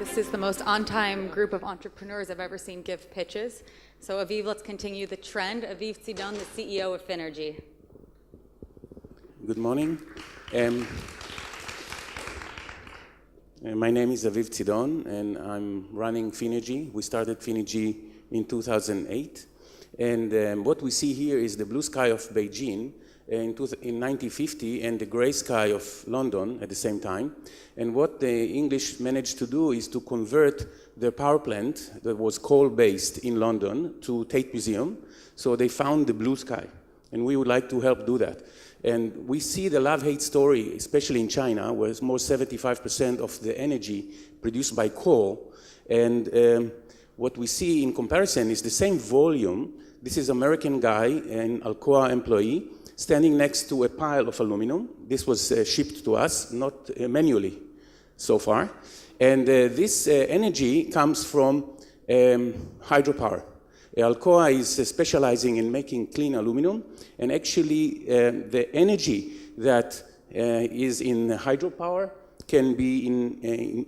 This is the most on-time group of entrepreneurs I've ever seen give pitches. So Aviv, let's continue the trend. Aviv Tzidon, the CEO of Finergy. Good morning. My name is Aviv Tzidon, and I'm running Finergy. We started Finergy in 2008. And what we see here is the blue sky of Beijing in 1950 and the gray sky of London at the same time. And what the English managed to do is to convert their power plant that was coal-based in London to Tate Museum. So they found the blue sky, and we would like to help do that. And we see the love-hate story, especially in China, where it's more 75% of the energy produced by coal. And what we see in comparison is the same volume. This is American guy, an Alcoa employee, standing next to a pile of aluminum. This was shipped to us, not manually so far. And this energy comes from hydropower. Alcoa is specializing in making clean aluminum, and actually the energy that is in hydropower can be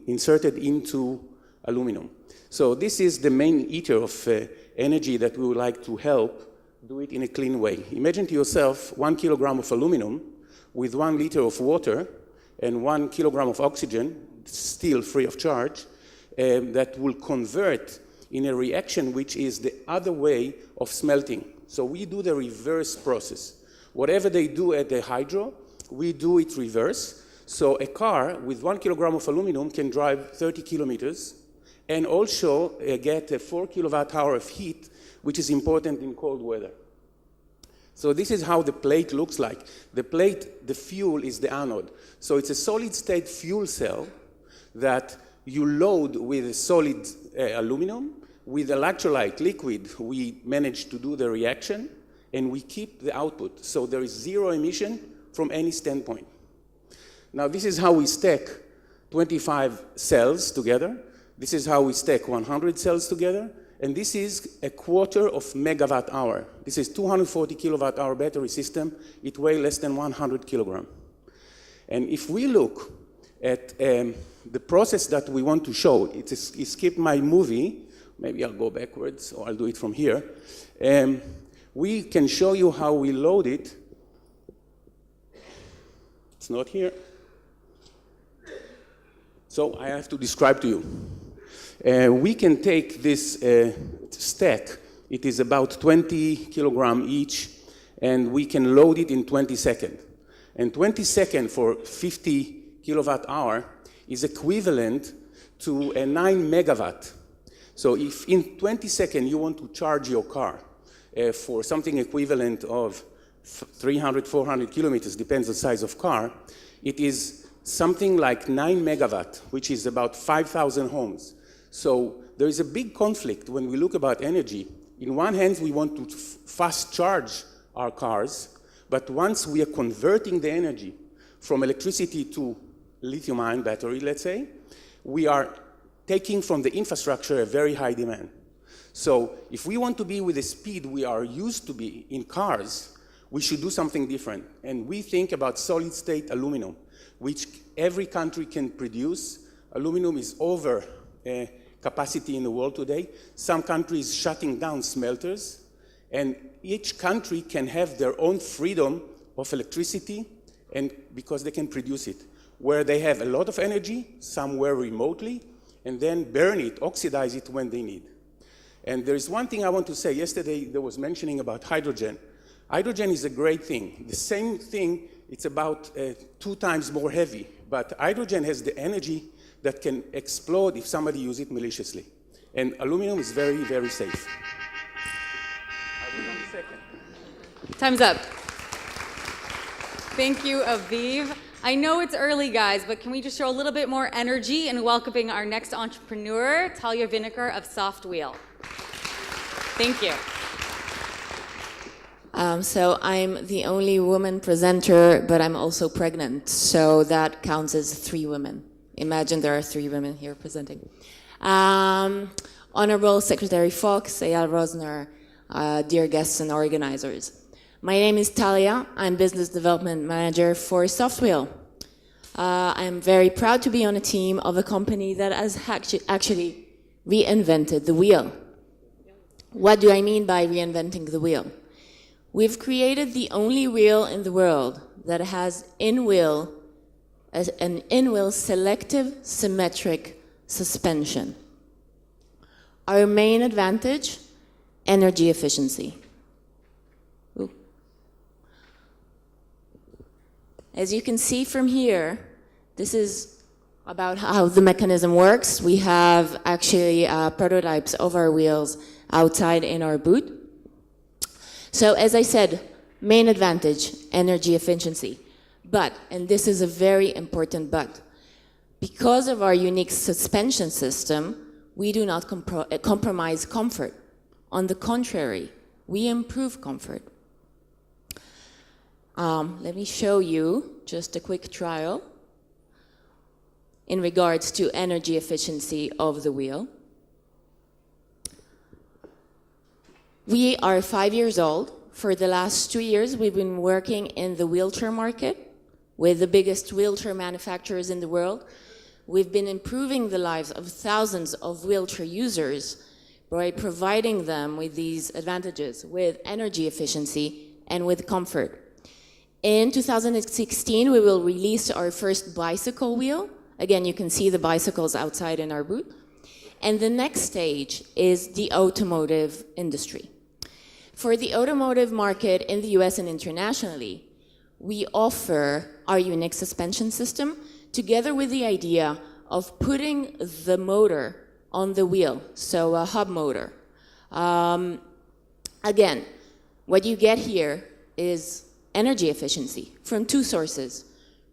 inserted into aluminum. So this is the main eater of energy that we would like to help do it in a clean way. Imagine to yourself 1 kilogram of aluminum with 1 liter of water and 1 kilogram of oxygen, still free of charge, that will convert in a reaction which is the other way of smelting. So we do the reverse process. Whatever they do at the hydro, we do it reverse. So a car with 1 kilogram of aluminum can drive 30 kilometers and also get a 4 kilowatt hour of heat, which is important in cold weather. So this is how the plate looks like. The plate, the fuel is the anode. So it's a solid state fuel cell that you load with solid aluminum. With electrolyte liquid, we manage to do the reaction, and we keep the output. So there is zero emission from any standpoint. Now this is how we stack 25 cells together. This is how we stack 100 cells together. And this is a quarter of megawatt hour. This is 240 kilowatt hour battery system. It weighs less than 100 kilogram. And if we look at the process that we want to show, it skipped my movie. Maybe I'll go backwards, or I'll do it from here. We can show you how we load it. It's not here. So I have to describe to you. We can take this stack. It is about 20 kilogram each, and we can load it in 20 seconds. And 20 seconds for 50 kilowatt hour is equivalent to a 9 megawatt. So if in 20 seconds you want to charge your car for something equivalent of 300, 400 kilometers, depends on the size of car, it is something like 9 megawatt, which is about 5,000 homes. So there is a big conflict when we look about energy. In one hand, we want to fast charge our cars, but once we are converting the energy from electricity to lithium-ion battery, let's say, we are taking from the infrastructure a very high demand. So if we want to be with the speed we are used to be in cars, we should do something different. And we think about solid-state aluminum, which every country can produce. Aluminum is over capacity in the world today. Some countries shutting down smelters, and each country can have their own freedom of electricity, and because they can produce it, where they have a lot of energy, somewhere remotely, and then burn it, oxidize it when they need. And there is one thing I want to say. Yesterday there was mentioning about hydrogen. Hydrogen is a great thing. The same thing, it's about 2 times more heavy, but hydrogen has the energy that can explode if somebody uses it maliciously. And aluminum is very, very safe. Time's up. Thank you, Aviv. I know it's early, guys, but can we just show a little bit more energy in welcoming our next entrepreneur, Talia Vinegar of Softwheel. Thank you. So I'm the only woman presenter, but I'm also pregnant. So that counts as 3 women. Imagine there are 3 women here presenting. Honorable Secretary Fox, Eyal Rosner, dear guests and organizers. My name is Talia. I'm Business Development Manager for Softwheel. I am very proud to be on a team of a company that has actually reinvented the wheel. What do I mean by reinventing the wheel? We've created the only wheel in the world that has an in-wheel selective symmetric suspension. Our main advantage, energy efficiency. Ooh. As you can see from here, this is about how the mechanism works. We have actually prototypes of our wheels outside in our booth. So as I said, main advantage, energy efficiency. But, and this is a very important but, because of our unique suspension system, we do not compromise comfort. On the contrary, we improve comfort. Let me show you just a quick trial in regards to energy efficiency of the wheel. We are 5 years old. For the last 2 years, we've been working in the wheelchair market with the biggest wheelchair manufacturers in the world. We've been improving the lives of thousands of wheelchair users by providing them with these advantages, with energy efficiency and with comfort. In 2016, we will release our first bicycle wheel. Again, you can see the bicycles outside in our booth. And the next stage is the automotive industry. For the automotive market in the US and internationally, we offer our unique suspension system together with the idea of putting the motor on the wheel, so a hub motor. Again, what you get here is energy efficiency from two sources.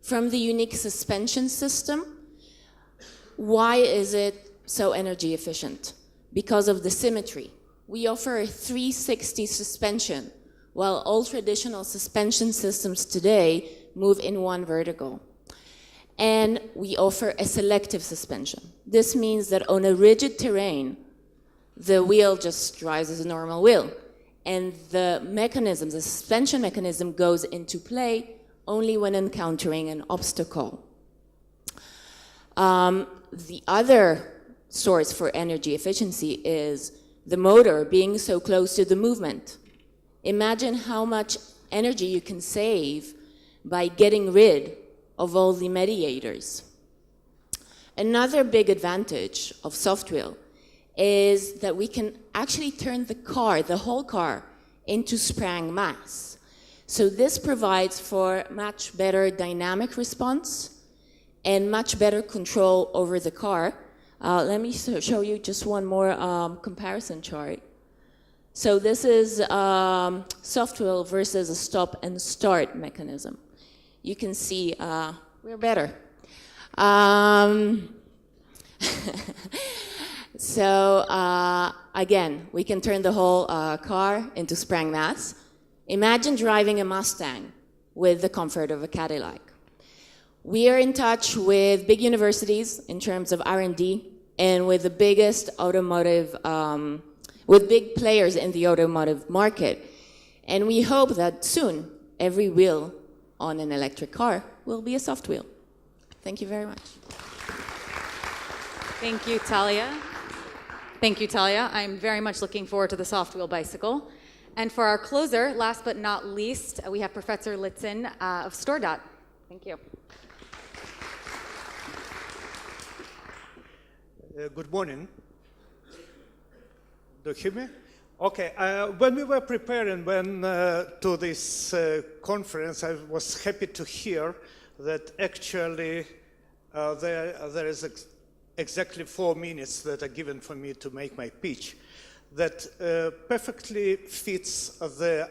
From the unique suspension system. Why is it so energy efficient? Because of the symmetry. We offer a 360 suspension, while all traditional suspension systems today move in one vertical. And we offer a selective suspension. This means that on a rigid terrain, the wheel just drives as a normal wheel. And the mechanism, the suspension mechanism, goes into play only when encountering an obstacle. The other source for energy efficiency is the motor being so close to the movement. Imagine how much energy you can save by getting rid of all the mediators. Another big advantage of soft wheel is that we can actually turn the car, the whole car, into sprang mass. So this provides for much better dynamic response and much better control over the car. Let me show you just one more comparison chart. So this is soft wheel versus a stop and start mechanism. You can see we're better. So again, we can turn the whole car into sprang mass. Imagine driving a Mustang with the comfort of a Cadillac. We are in touch with big universities in terms of R&D and with the biggest automotive, with big players in the automotive market. And we hope that soon every wheel on an electric car will be a soft wheel. Thank you very much. Thank you, Talia. Thank you, Talia. I'm very much looking forward to the soft wheel bicycle. And for our closer, last but not least, we have Professor Litzen of StoreDot. Thank you. Good morning. Do you hear me? Okay. When we were preparing to this conference, I was happy to hear that actually there is exactly 4 minutes that are given for me to make my pitch that perfectly fits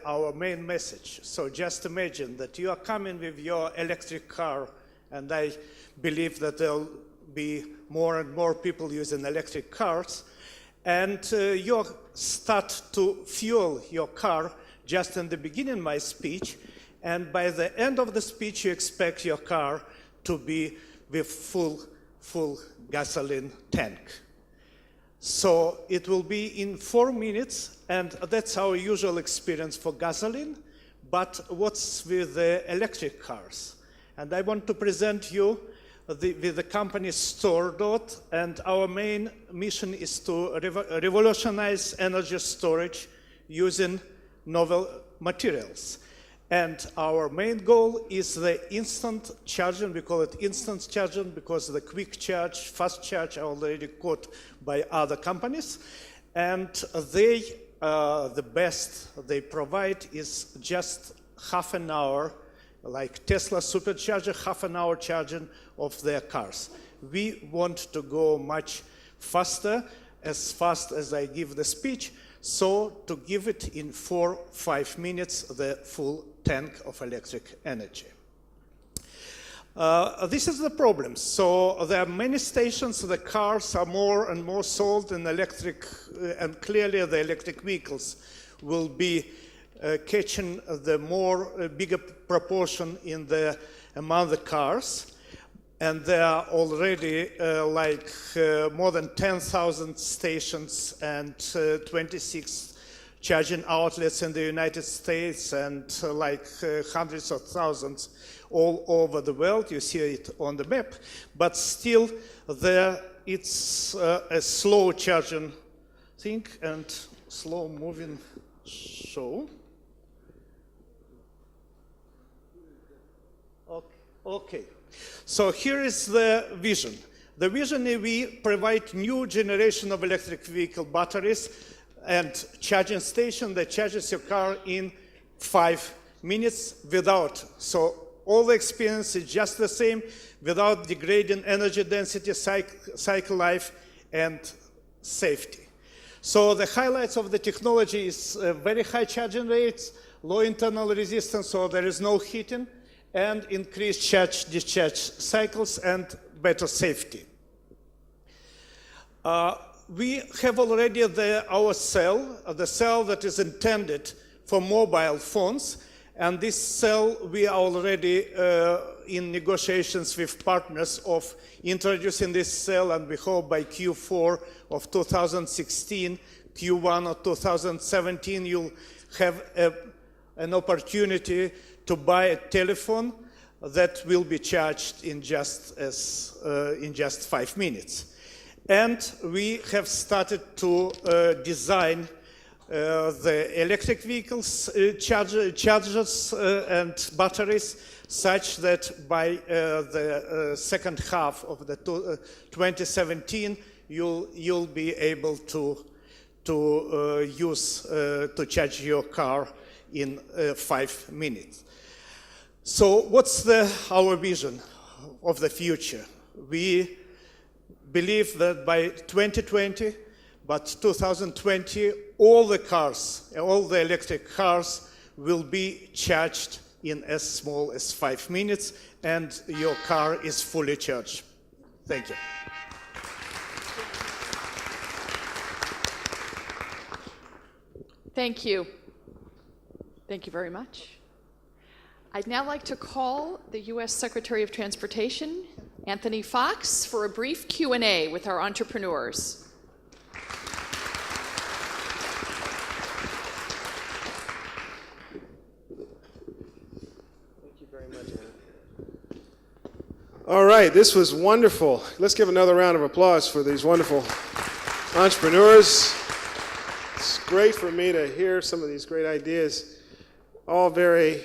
our main message. So just imagine that you are coming with your electric car, and I believe that there'll be more and more people using electric cars, and you start to fuel your car just in the beginning of my speech, and by the end of the speech you expect your car to be with full gasoline tank. So it will be in 4 minutes, and that's our usual experience for gasoline, but what's with the electric cars? And I want to present you with the company StoreDot, and our main mission is to revolutionize energy storage using novel materials. And our main goal is the instant charging. We call it instant charging because the quick charge, fast charge are already caught by other companies. And they, the best they provide is just half an hour, like Tesla supercharger, half an hour charging of their cars. We want to go much faster, as fast as I give the speech, so to give it in 4-5 minutes the full tank of electric energy. This is the problem. So there are many stations, the cars are more and more sold in electric, and clearly the electric vehicles will be catching the bigger proportion among the cars. And there are already more than 10,000 stations and 26 charging outlets in the United States, and hundreds of thousands all over the world. You see it on the map. But still, it's a slow charging thing and slow moving show. Okay. So here is the vision. The vision is we provide new generation of electric vehicle batteries and charging station that charges your car in 5 minutes without. So all the experience is just the same without degrading energy density, cycle life, and safety. So the highlights of the technology is very high charging rates, low internal resistance, so there is no heating, and increased charge-discharge cycles and better safety. We have already our cell, the cell that is intended for mobile phones, and this cell we are already in negotiations with partners of introducing this cell, and we hope by Q4 of 2016, Q1 of 2017, you'll have an opportunity to buy a telephone that will be charged in just 5 minutes. And we have started to design the electric vehicles chargers and batteries such that by the second half of 2017 you'll be able to charge your car in 5 minutes. So what's our vision of the future? We believe that by 2020, but 2020, all the electric cars will be charged in as small as 5 minutes, and your car is fully charged. Thank you. Thank you. Thank you very much. I'd now like to call the U.S. Secretary of Transportation, Anthony Fox, for a brief Q&A with our entrepreneurs. Thank you very much, Anna. All right, this was wonderful. Let's give another round of applause for these wonderful entrepreneurs. It's great for me to hear some of these great ideas, all very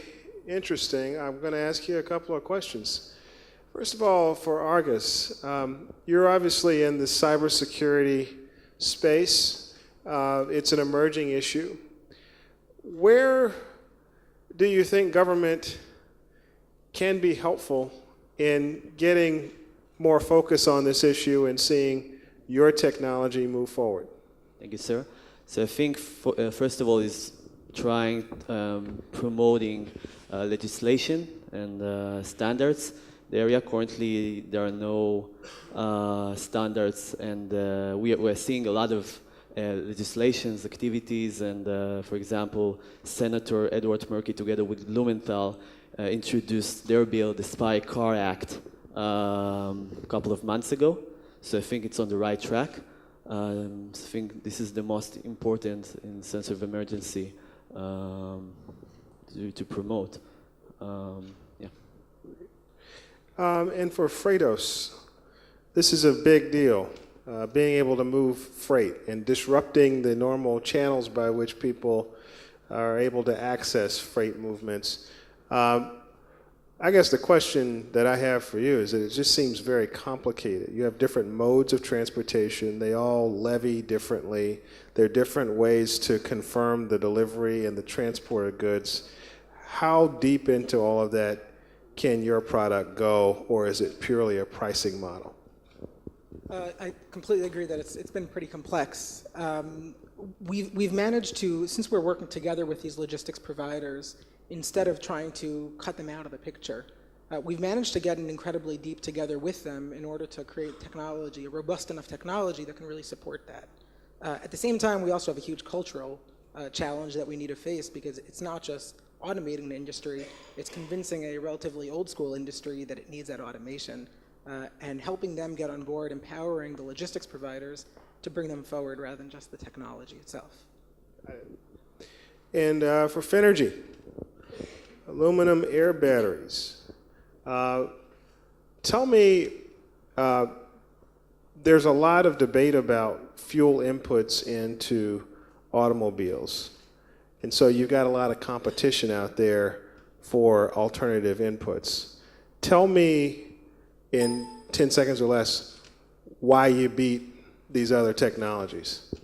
interesting. I'm going to ask you a couple of questions. First of all, for Argus, you're obviously in the cybersecurity space. It's an emerging issue. Where do you think government can be helpful in getting more focus on this issue and seeing your technology move forward? Thank you, sir. So I think, first of all, is trying promoting legislation and standards. The area currently there are no standards, and we're seeing a lot of legislations, activities, and for example, Senator Edward Murphy together with Blumenthal introduced their bill, the Spy Car Act, a couple of months ago. So I think it's on the right track. I think this is the most important in sense of emergency to promote. Yeah. And for Freightos, this is a big deal, being able to move freight and disrupting the normal channels by which people are able to access freight movements. I guess the question that I have for you is that it just seems very complicated. You have different modes of transportation. They all levy differently. There are different ways to confirm the delivery and the transport of goods. How deep into all of that can your product go, or is it purely a pricing model? I completely agree that it's been pretty complex. We've managed to, since we're working together with these logistics providers, instead of trying to cut them out of the picture, we've managed to get an incredibly deep together with them in order to create technology, a robust enough technology that can really support that. At the same time, we also have a huge cultural challenge that we need to face, because it's not just automating the industry, it's convincing a relatively old school industry that it needs that automation, and helping them get on board, empowering the logistics providers to bring them forward rather than just the technology itself. And for Finergy, aluminum air batteries. Tell me, there's a lot of debate about fuel inputs into automobiles. And so you've got a lot of competition out there for alternative inputs. Tell me in 10 seconds or less why you beat these other technologies.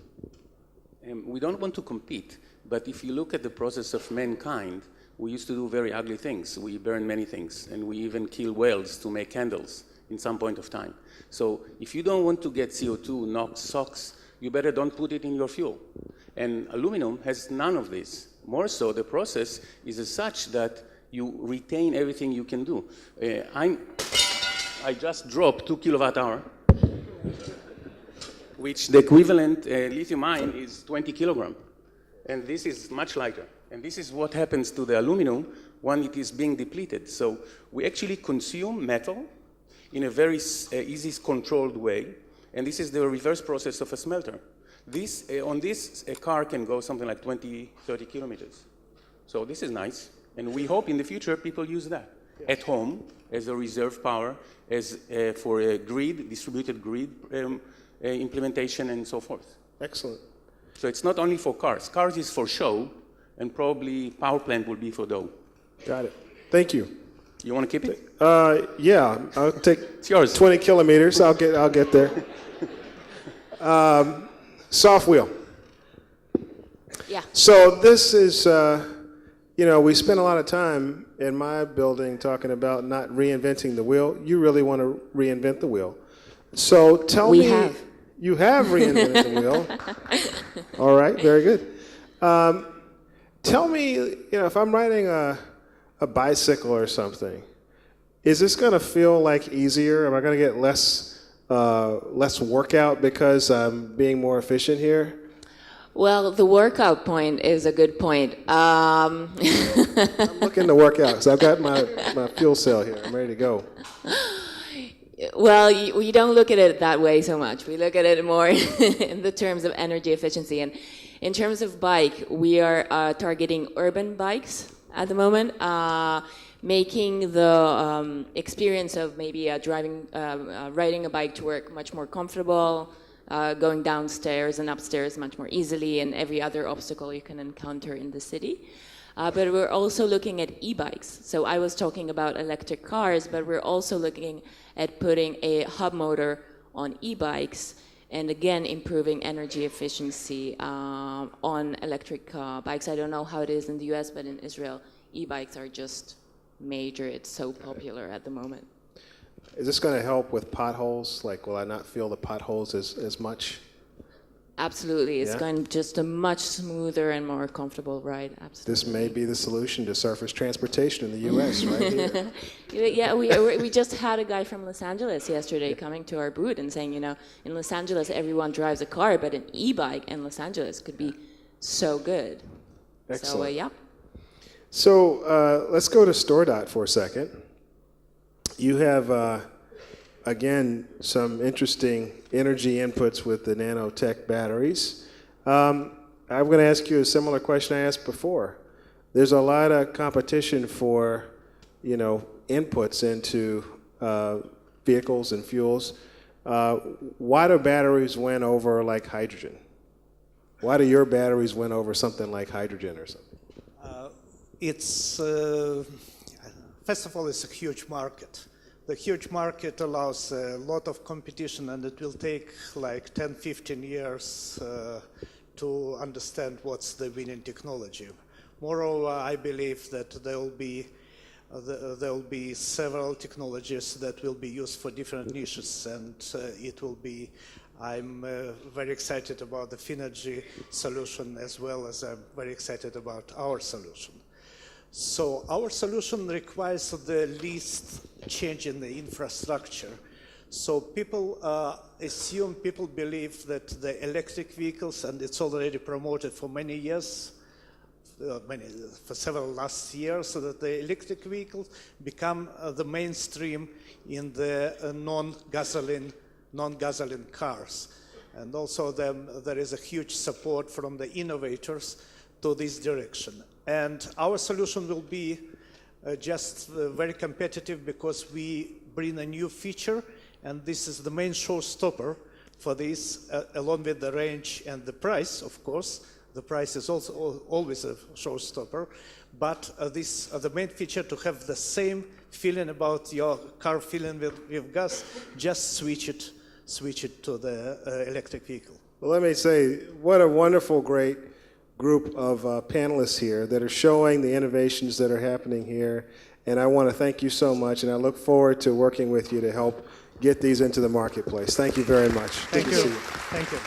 We don't want to compete, but if you look at the process of mankind, we used to do very ugly things. We burn many things, and we even kill whales to make candles in some point of time. So if you don't want to get CO2, NOx, SOx, you better don't put it in your fuel. And aluminum has none of this. More so, the process is as such that you retain everything you can do. I just dropped 2 kilowatt hour, which the equivalent lithium ion is 20 kilogram. And this is much lighter. And this is what happens to the aluminum when it is being depleted. So we actually consume metal in a very easy, controlled way. And this is the reverse process of a smelter. This, on this, a car can go something like 20, 30 kilometers. So this is nice. And we hope in the future people use that at home as a reserve power, as for a grid, distributed grid implementation and so forth. Excellent. So it's not only for cars. Cars is for show, and probably power plant will be for dough. Got it. Thank you. You want to keep it? Yeah, I'll take It's yours. 20 kilometers. I'll get there. Soft wheel. Yeah. So this is, we spent a lot of time in my building talking about not reinventing the wheel. You really want to reinvent the wheel. So tell me. We have. You have reinvented the wheel. All right, very good. Tell me, if I'm riding a bicycle or something, is this going to feel like easier? Am I going to get less workout because I'm being more efficient here? Well, the workout point is a good point. I'm looking to work out because I've got my fuel cell here. I'm ready to go. Well, we don't look at it that way so much. We look at it more in the terms of energy efficiency. And in terms of bike, we are targeting urban bikes at the moment, making the experience of maybe riding a bike to work much more comfortable, going downstairs and upstairs much more easily, and every other obstacle you can encounter in the city. But we're also looking at e-bikes. So I was talking about electric cars, but we're also looking at putting a hub motor on e-bikes, and again, improving energy efficiency on electric bikes. I don't know how it is in the US, but in Israel, e-bikes are just major. It's so popular at the moment. Is this going to help with potholes? Like, will I not feel the potholes as much? Absolutely. It's Yeah? going just a much smoother and more comfortable ride. Absolutely. This may be the solution to surface transportation in the U.S. right here. Yeah, we just had a guy from Los Angeles yesterday coming to our booth and saying, in Los Angeles everyone drives a car, but an e-bike in Los Angeles could be so good. Excellent. So, yeah. So let's go to StoreDot for a second. You have, again, some interesting energy inputs with the nanotech batteries. I'm going to ask you a similar question I asked before. There's a lot of competition for, inputs into vehicles and fuels. Why do batteries win over like hydrogen? Why do your batteries win over something like hydrogen or something? It's first of all, it's a huge market. The huge market allows a lot of competition, and it will take like 10, 15 years to understand what's the winning technology. Moreover, I believe that there will be several technologies that will be used for different niches, and it will be. I'm very excited about the Finergy solution, as well as I'm very excited about our solution. So our solution requires the least change in the infrastructure. So people people believe that the electric vehicles, and it's already promoted for many years, for several last years, so that the electric vehicles become the mainstream in the non-gasoline cars. And also there is a huge support from the innovators to this direction. And our solution will be just very competitive, because we bring a new feature, and this is the main showstopper for this, along with the range and the price, of course. The price is also always a showstopper, but the main feature to have the same feeling about your car filling with gas, just switch it to the electric vehicle. Well, let me say, what a wonderful, great group of panelists here that are showing the innovations that are happening here. And I want to thank you so much, and I look forward to working with you to help get these into the marketplace. Thank you very much. Thank Good you. to see you. Thank you.